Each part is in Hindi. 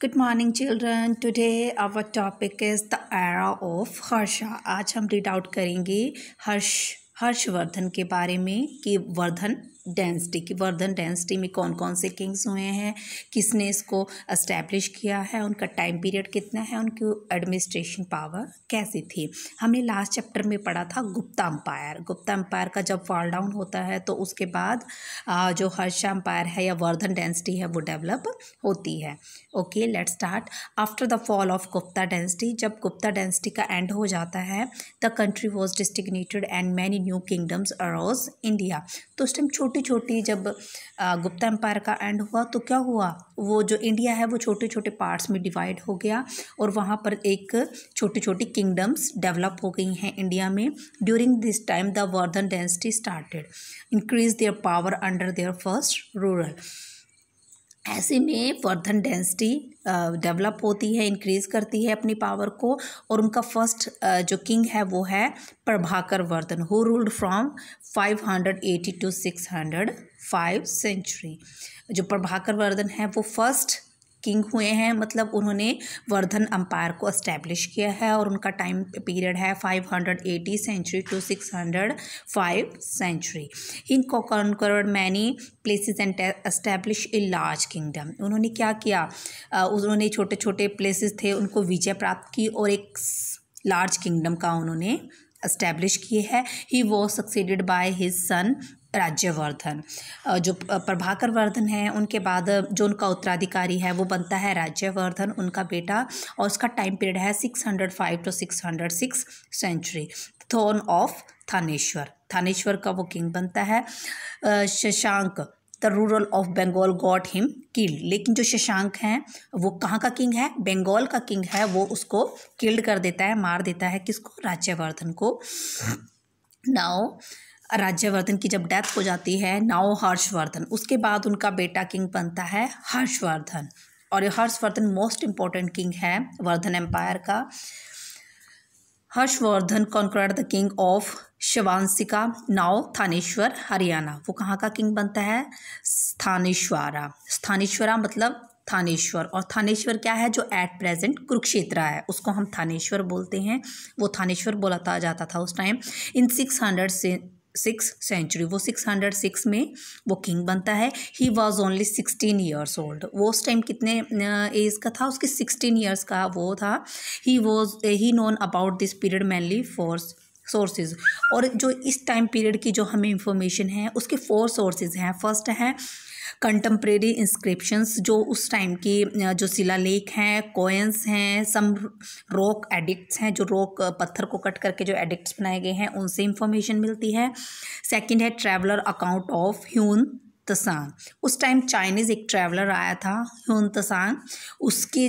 Good morning children. Today our topic is the era of Harsha. आज हम रीड आउट करेंगे हर्षवर्धन के बारे में कि वर्धन डेंसिटी में कौन कौन से किंग्स हुए हैं, किसने इसको एस्टैब्लिश किया है, उनका टाइम पीरियड कितना है, उनकी एडमिनिस्ट्रेशन पावर कैसी थी। हमने लास्ट चैप्टर में पढ़ा था गुप्ता एम्पायर का जब फॉल डाउन होता है तो उसके बाद जो हर्षा एम्पायर है या वर्धन डेंसिटी है वो डेवलप होती है। Okay, let's start. After the fall of Gupta dynasty, जब गुप्ता डेंसिटी का एंड हो जाता है, the country was disintegrated and many new kingdoms arose India. तो उस टाइम छोटी जब गुप्ता एम्पायर का एंड हुआ तो क्या हुआ, वो जो इंडिया है वो छोटे छोटे पार्ट्स में डिवाइड हो गया और वहाँ पर एक छोटी छोटी किंगडम्स डेवलप हो गई हैं इंडिया में। During this time the Vardhan density started increase their power under their first rural. ऐसे में वर्धन डेंसिटी डेवलप होती है, इंक्रीज़ करती है अपनी पावर को, और उनका फर्स्ट जो किंग है वो है Prabhakar Vardhan, who ruled from 580 to 605 century. जो प्रभाकर वर्धन है वो फर्स्ट किंग हुए हैं, मतलब उन्होंने वर्धन एम्पायर को एस्टैब्लिश किया है और उनका टाइम पीरियड है 580 century to 605 century. He conquered many places and establish a large kingdom. उन्होंने क्या किया, उन्होंने छोटे छोटे प्लेसेस थे उनको विजय प्राप्त की और एक लार्ज किंगडम का उन्होंने एस्टैब्लिश किए है। He was succeeded by his son Rajyavardhan. जो प्रभाकर वर्धन है उनके बाद जो उनका उत्तराधिकारी है वो बनता है राज्यवर्धन, उनका बेटा, और उसका टाइम पीरियड है 605 to 606 century. Throne of Thaneshwar का वो किंग बनता है। Shashank the ruler of Bengal got him killed. लेकिन जो शशांक हैं वो कहाँ का किंग है, बंगाल का किंग है, वो उसको किल्ड कर देता है, मार देता है, किसको, राज्यवर्धन को। नाउ राज्यवर्धन की जब डेथ हो जाती है, नाउ हर्षवर्धन, उसके बाद उनका बेटा किंग बनता है हर्षवर्धन, और ये हर्षवर्धन मोस्ट इम्पॉर्टेंट किंग है वर्धन एम्पायर का। Harshavardhan conquered the king of Shivanshika, now Thaneshwar Haryana. वो कहाँ का किंग बनता है, स्थानेश्वरा मतलब थानेश्वर, और थानेश्वर क्या है, जो एट प्रेजेंट कुरुक्षेत्र है उसको हम थानेश्वर बोलते हैं, वो थानेश्वर बोला जाता था उस टाइम। इन 606 सेंचुरी, वो 606 में वो किंग बनता है। He was only 16 years old. वो उस टाइम कितने एज का था, उसके 16 ईयर्स का वो था। He known about this period mainly for sources. और जो इस टाइम पीरियड की जो हमें इंफॉर्मेशन है उसके 4 सोर्सेज हैं। फर्स्ट है कंटेम्प्रेरी इंस्क्रिप्शंस, जो उस टाइम की जो शिलालेख हैं, कोयंस हैं, सम रॉक एडिक्ट्स हैं, जो रॉक पत्थर को कट करके जो एडिक्ट्स बनाए गए हैं उनसे इंफॉर्मेशन मिलती है। सेकंड है traveller account of Hyun Tsang. उस टाइम चाइनीज़ एक ट्रैवलर आया था ह्यून त्सांग, उसने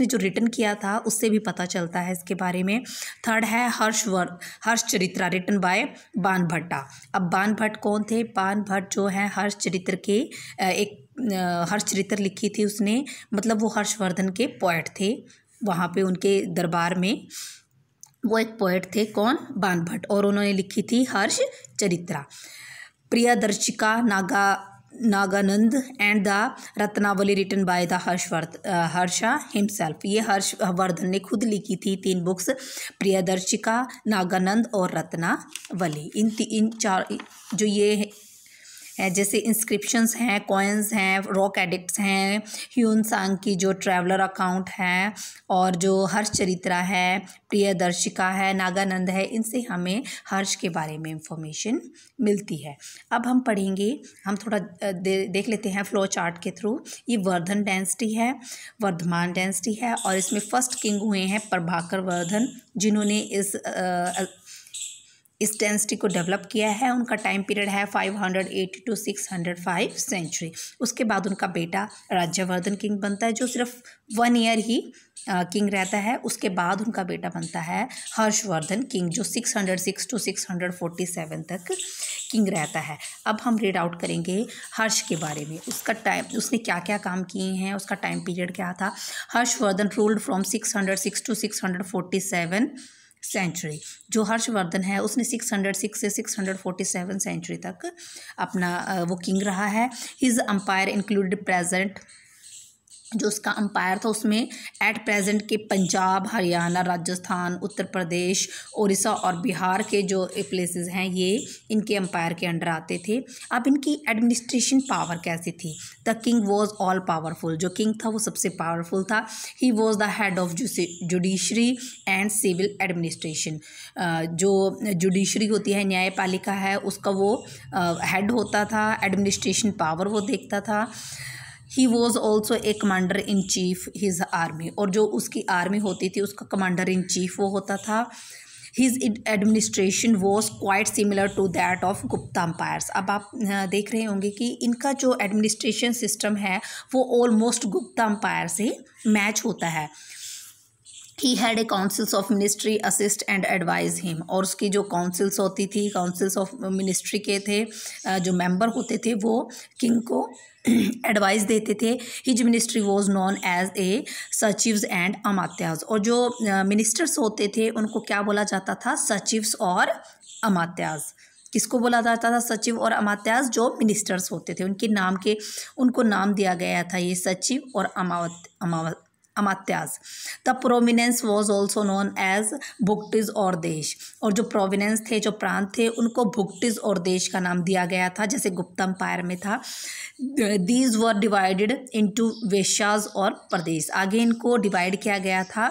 जो रिटन किया था उससे भी पता चलता है इसके बारे में। थर्ड है हर्षचरित्रा रिटन बाय बाणभट्टा। अब बाणभट्ट कौन थे, बाणभट्ट जो है हर्षचरित्र के एक हर्षचरित्र लिखी थी उसने, मतलब वो हर्षवर्धन के पोएट थे, वहाँ पे उनके दरबार में वो एक पोएट थे, कौन, बाणभट्ट, और उन्होंने लिखी थी Harshacharitra. Priyadarshika Nagananda and the Ratnavali written by the Harsha himself. ये हर्षवर्धन ने खुद लिखी थी 3 बुक्स, प्रियदर्शिका, नागानंद और रत्नावली। इन 4 जो ये है, जैसे इंस्क्रिप्शंस हैं, कॉइन्स हैं, रॉक एडिक्ट्स हैं, ह्यून सांग की जो ट्रैवलर अकाउंट है, और जो हर्षचरित्रा है, प्रियदर्शिका है, नागानंद है, इनसे हमें हर्ष के बारे में इंफॉर्मेशन मिलती है। अब हम पढ़ेंगे, हम थोड़ा देख लेते हैं फ्लो चार्ट के थ्रू। ये वर्धन डेंसिटी है, वर्धमान डेंसिटी है, और इसमें फर्स्ट किंग हुए हैं प्रभाकर वर्धन, जिन्होंने इस डेंसिटी को डेवलप किया है। उनका टाइम पीरियड है 580 to 605 सेंचुरी। उसके बाद उनका बेटा राज्यवर्धन किंग बनता है, जो सिर्फ 1 ईयर ही किंग रहता है। उसके बाद उनका बेटा बनता है हर्षवर्धन किंग, जो 606 to 647 तक किंग रहता है। अब हम रीड आउट करेंगे हर्ष के बारे में, उसका टाइम, उसने क्या क्या काम किए हैं, उसका टाइम पीरियड क्या था। Harshvardhan ruled from 606 to 647 century. जो हर्षवर्धन है उसने 606 से 647 सेंचुरी तक अपना वो किंग रहा है। हिज एम्पायर इंक्लूडेड प्रेजेंट जो उसका अंपायर था उसमें एट प्रेजेंट के पंजाब, हरियाणा, राजस्थान, उत्तर प्रदेश, उड़ीसा और बिहार के जो प्लेसेस हैं ये इनके अंपायर के अंडर आते थे। अब इनकी एडमिनिस्ट्रेशन पावर कैसी थी? The king was all powerful. जो किंग था वो सबसे पावरफुल था। He was the head of judiciary and civil administration. जो जुडिशरी होती है, न्यायपालिका है, उसका वो हेड होता था। एडमिनिस्ट्रेशन पावर वो देखता था। He was also a commander in chief his army. और जो उसकी आर्मी होती थी उसका कमांडर इन चीफ वो होता था। His administration was quite similar to that of Gupta empires. अब आप देख रहे होंगे कि इनका जो एडमिनिस्ट्रेशन सिस्टम है वो ऑलमोस्ट गुप्ता अम्पायर से मैच होता है। He had a councils of ministry assist and advise him. और उसकी जो काउंसिल्स होती थी, काउंसिल्स ऑफ मिनिस्ट्री के थे जो मेंबर होते थे वो किंग को एडवाइस देते थे। His ministry was known as a sachivs and amatyas. और जो मिनिस्टर्स होते थे उनको क्या बोला जाता था? सचिव्स और अमात्याज। किसको बोला जाता था? सचिव और अमात्याज। जो मिनिस्टर्स होते थे उनके नाम के उनको नाम दिया गया था ये सचिव और अमात्याज। The provinces was also known as bhuktis और देश। और जो प्रोविनेंस थे, जो प्रांत थे, उनको भुक्टिज और देश का नाम दिया गया था जैसे गुप्ता अम्पायर में था। दीज वर डिवाइडेड इनटू वेश्याज और प्रदेश। आगे इनको डिवाइड किया गया था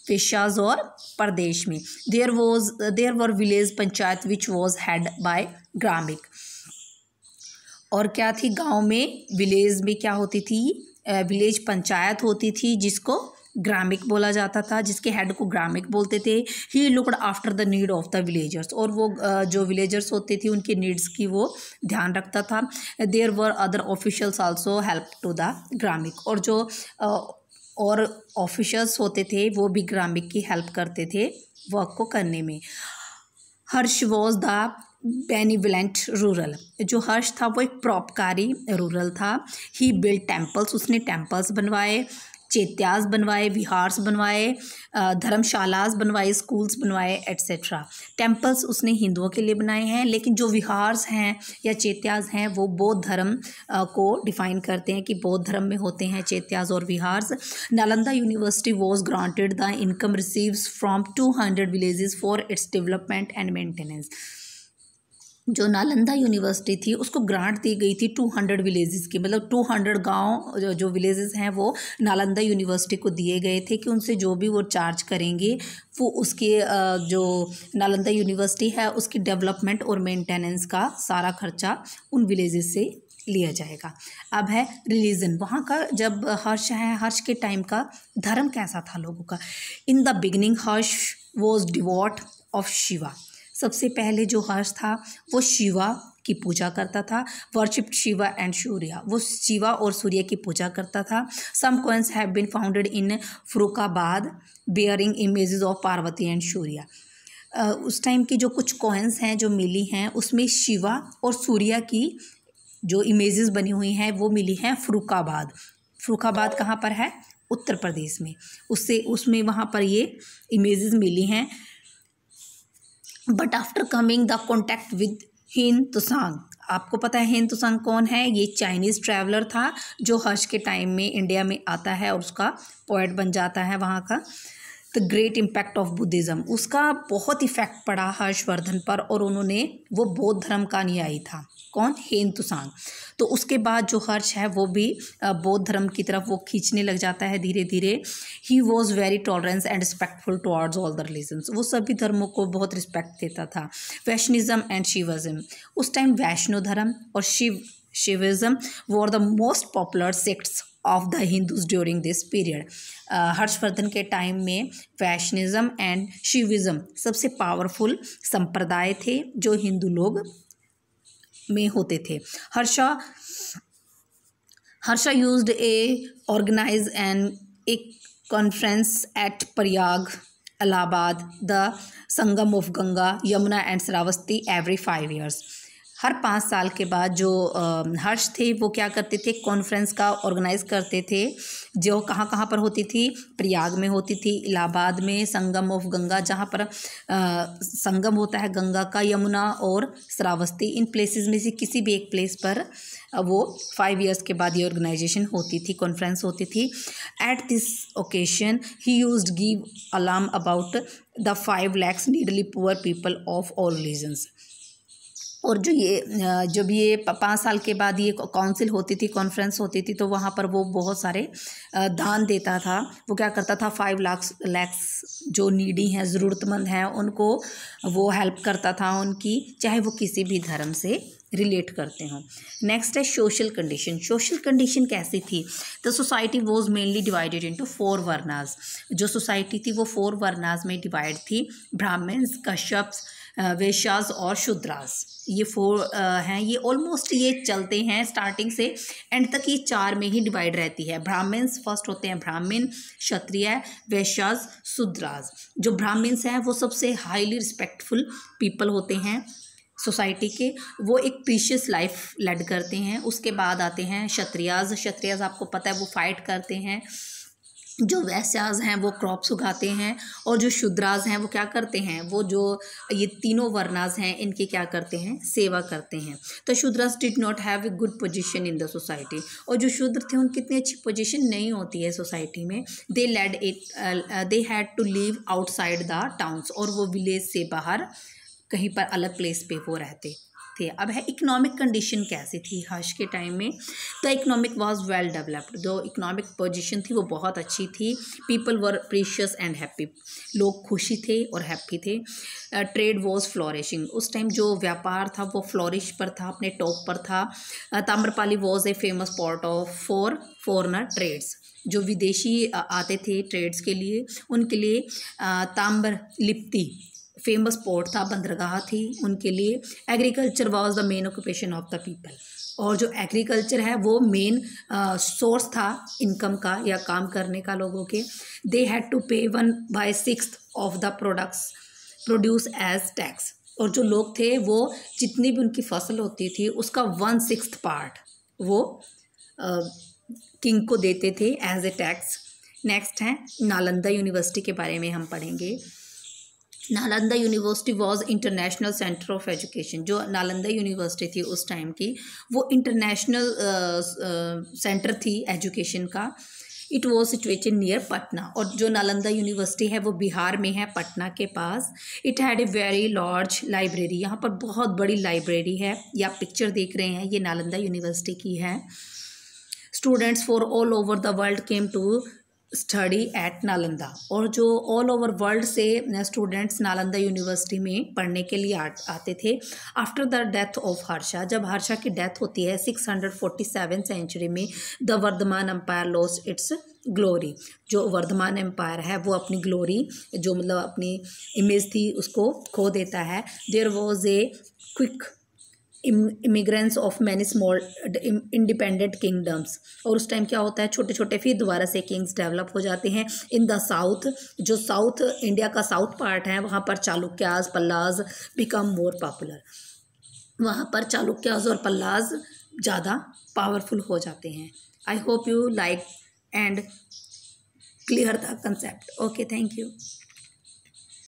वेश्याज और प्रदेश में। There were village panchayat which was head by gramik. और क्या थी? गांव में, विलेज में क्या होती थी? विलेज पंचायत होती थी जिसको ग्रामिक बोला जाता था, जिसके हेड को ग्रामिक बोलते थे। He looked after the need of the villagers. और वो जो विलेजर्स होते थे उनके नीड्स की वो ध्यान रखता था। There were other officials also help to the gramik. और जो और ऑफिशियल्स होते थे वो भी ग्रामिक की हेल्प करते थे वर्क को करने में। हर्ष वॉज द बेनिवलेंट रूरल। जो हर्ष था वो एक परोपकारी रूरल था। ही बिल्ड टेम्पल्स। उसने टेम्पल्स बनवाए, चैत्यास बनवाए, विहार्स बनवाए, धर्मशालास बनवाए, स्कूल्स बनवाए, एट्सेट्रा। टेम्पल्स उसने हिंदुओं के लिए बनाए हैं, लेकिन जो विहार्स हैं या चैत्यास हैं वो बौद्ध धर्म को डिफाइन करते हैं कि बौद्ध धर्म में होते हैं चैत्यास और विहार्स। Nalanda university was granted the income receives from 200 villages for its development and maintenance. जो नालंदा यूनिवर्सिटी थी उसको ग्रांट दी गई थी 200 विलेजेस की, मतलब 200 गांव जो विलेजेस हैं वो नालंदा यूनिवर्सिटी को दिए गए थे कि उनसे जो भी वो चार्ज करेंगे वो उसके जो नालंदा यूनिवर्सिटी है उसकी डेवलपमेंट और मेंटेनेंस का सारा खर्चा उन विलेजेस से लिया जाएगा। अब है रिलीजन। वहाँ का जब हर्ष है, हर्ष के टाइम का धर्म कैसा था लोगों का? In the beginning Harsh was devote of Shiva. सबसे पहले जो हर्ष था वो शिवा की पूजा करता था। Worshipped Shiva and Surya. वो शिवा और सूर्य की पूजा करता था। Some coins have been founded in Farrukhabad bearing images of Parvati and Surya. उस टाइम की जो कुछ कॉइन्स हैं जो मिली हैं उसमें शिवा और सूर्य की जो इमेजेस बनी हुई हैं वो मिली हैं फरुखाबाद। फरुखाबाद कहाँ पर है? उत्तर प्रदेश में। उसमें वहाँ पर ये इमेजेस मिली हैं। But after coming the contact with हिन तुसांग। आपको पता है हिन तुसांग कौन है? ये चाइनीज़ ट्रैवलर था जो हर्ष के टाइम में इंडिया में आता है और उसका पोएट बन जाता है वहाँ का। The great impact of Buddhism. उसका बहुत इफेक्ट पड़ा हर्षवर्धन पर और उन्होंने वो बौद्ध धर्म का अनुयायी था। कौन? हिन तुसांग। तो उसके बाद जो हर्ष है वो भी बौद्ध धर्म की तरफ वो खींचने लग जाता है धीरे धीरे। He was very tolerance and respectful towards all the religions. वो सभी धर्मों को बहुत रिस्पेक्ट देता था। वैष्णिज्म एंड शिविज्म। उस टाइम वैष्णो धर्म और शिविज्म were the most popular sects of the Hindus during this period. Harshvardhan के टाइम में वैष्णिज्म एंड शिविज्म सबसे पावरफुल संप्रदाय थे जो हिंदू लोग में होते थे। Harsha used a organize and a conference at Prayag Allahabad the Sangam of Ganga Yamuna and Shravasti every 5 years। हर 5 साल के बाद जो हर्ष थे वो क्या करते थे, कॉन्फ्रेंस का ऑर्गेनाइज करते थे, जो कहाँ कहाँ पर होती थी, प्रयाग में होती थी, इलाहाबाद में संगम ऑफ गंगा, जहाँ पर संगम होता है गंगा का, यमुना और श्रावस्ती, इन प्लेसेस में से किसी भी एक प्लेस पर वो 5 ईयर्स के बाद ये ऑर्गेनाइजेशन होती थी, कॉन्फ्रेंस होती थी। At this occasion he used give alarm about the 5 lakhs needy poor people of all religions. और जब ये 5 साल के बाद ये काउंसिल होती थी, कॉन्फ्रेंस होती थी, तो वहाँ पर वो बहुत सारे दान देता था। वो क्या करता था, 5 lakhs जो नीडी हैं, ज़रूरतमंद हैं, उनको वो हेल्प करता था उनकी, चाहे वो किसी भी धर्म से रिलेट करते हों। नेक्स्ट है सोशल कंडीशन। सोशल कंडीशन कैसी थी? The society was mainly divided into 4 वर्नास। जो सोसाइटी थी वो 4 वर्नास में डिवाइड थी, ब्राह्मण्स, कश्यप्स, वैश्यास और शूद्रास। ये 4 हैं, ये ऑलमोस्ट ये चलते हैं स्टार्टिंग से एंड तक, ये 4 में ही डिवाइड रहती है। ब्राह्मण्स फर्स्ट होते हैं, ब्राह्मण, क्षत्रिय, वैश्यास, शूद्रास। जो ब्राह्मण्स हैं वो सबसे हाईली रिस्पेक्टफुल पीपल होते हैं सोसाइटी के, वो एक प्रीशियस लाइफ लेड करते हैं। उसके बाद आते हैं क्षत्रियाज। क्षत्रियाज आपको पता है वो फाइट करते हैं। जो वैश्यास हैं वो क्रॉप्स उगाते हैं, और जो शूद्रास हैं वो क्या करते हैं, वो जो ये तीनों वर्नास हैं इनकी क्या करते हैं, सेवा करते हैं। तो Shudras did not have a good position in the society. और जो शूद्र थे उनकी इतनी अच्छी पोजीशन नहीं होती है सोसाइटी में। They had to live outside the towns, और वो विलेज से बाहर कहीं पर अलग प्लेस पे वो रहते थे। अब है इकोनॉमिक कंडीशन कैसी थी हर्ष के टाइम में? The economic was well developed. जो इकोनॉमिक पोजीशन थी वो बहुत अच्छी थी। People were precious and happy. लोग खुशी थे और हैप्पी थे। Trade was flourishing. उस टाइम जो व्यापार था वो फ्लोरिश पर था, अपने टॉप पर था। Tamrapali was a famous port for foreigner trades. जो विदेशी आते थे ट्रेड्स के लिए, उनके लिए ताम्रलिप्ति फेमस पोर्ट था, बंदरगाह थी उनके लिए। Agriculture was the main occupation of the people. और जो एग्रीकल्चर है वो मेन सोर्स था इनकम का या काम करने का लोगों के। दे had to pay 1/6 of the products produce as tax. और जो लोग थे वो जितनी भी उनकी फसल होती थी उसका 1/6 पार्ट वो किंग को देते थे एज ए टैक्स। नेक्स्ट है नालंदा यूनिवर्सिटी के बारे में हम पढ़ेंगे। Nalanda university was international centre of education. जो नालंदा यूनिवर्सिटी थी उस टाइम की वो इंटरनेशनल सेंटर थी एजुकेशन का। It was situated near Patna. और जो नालंदा यूनिवर्सिटी है वो बिहार में है, पटना के पास। It had a very large library. यहाँ पर बहुत बड़ी लाइब्रेरी है। ये आप पिक्चर देख रहे हैं, ये नालंदा यूनिवर्सिटी की है। Students for all over the world came to study at Nalanda. और जो ऑल ओवर वर्ल्ड से स्टूडेंट्स नालंदा यूनिवर्सिटी में पढ़ने के लिए आते थे। After the death of Harsha, जब हर्षा की डेथ होती है 647 सेंचुरी में, the Vardhaman empire lost its glory. जो वर्धमान एम्पायर है वो अपनी ग्लोरी, जो मतलब अपनी इमेज थी, उसको खो देता है। There was a quick immigrants of many small independent kingdoms. और उस टाइम क्या होता है, छोटे छोटे फिर दोबारा से किंग्स डेवलप हो जाते हैं। इन द साउथ, जो साउथ इंडिया का साउथ पार्ट है, वहाँ पर चालुक्याज, पल्लाज बिकम मोर पॉपुलर। वहाँ पर चालुक्याज और पल्लाज ज़्यादा पावरफुल हो जाते हैं। I hope you like and clear the concept. Okay, thank you.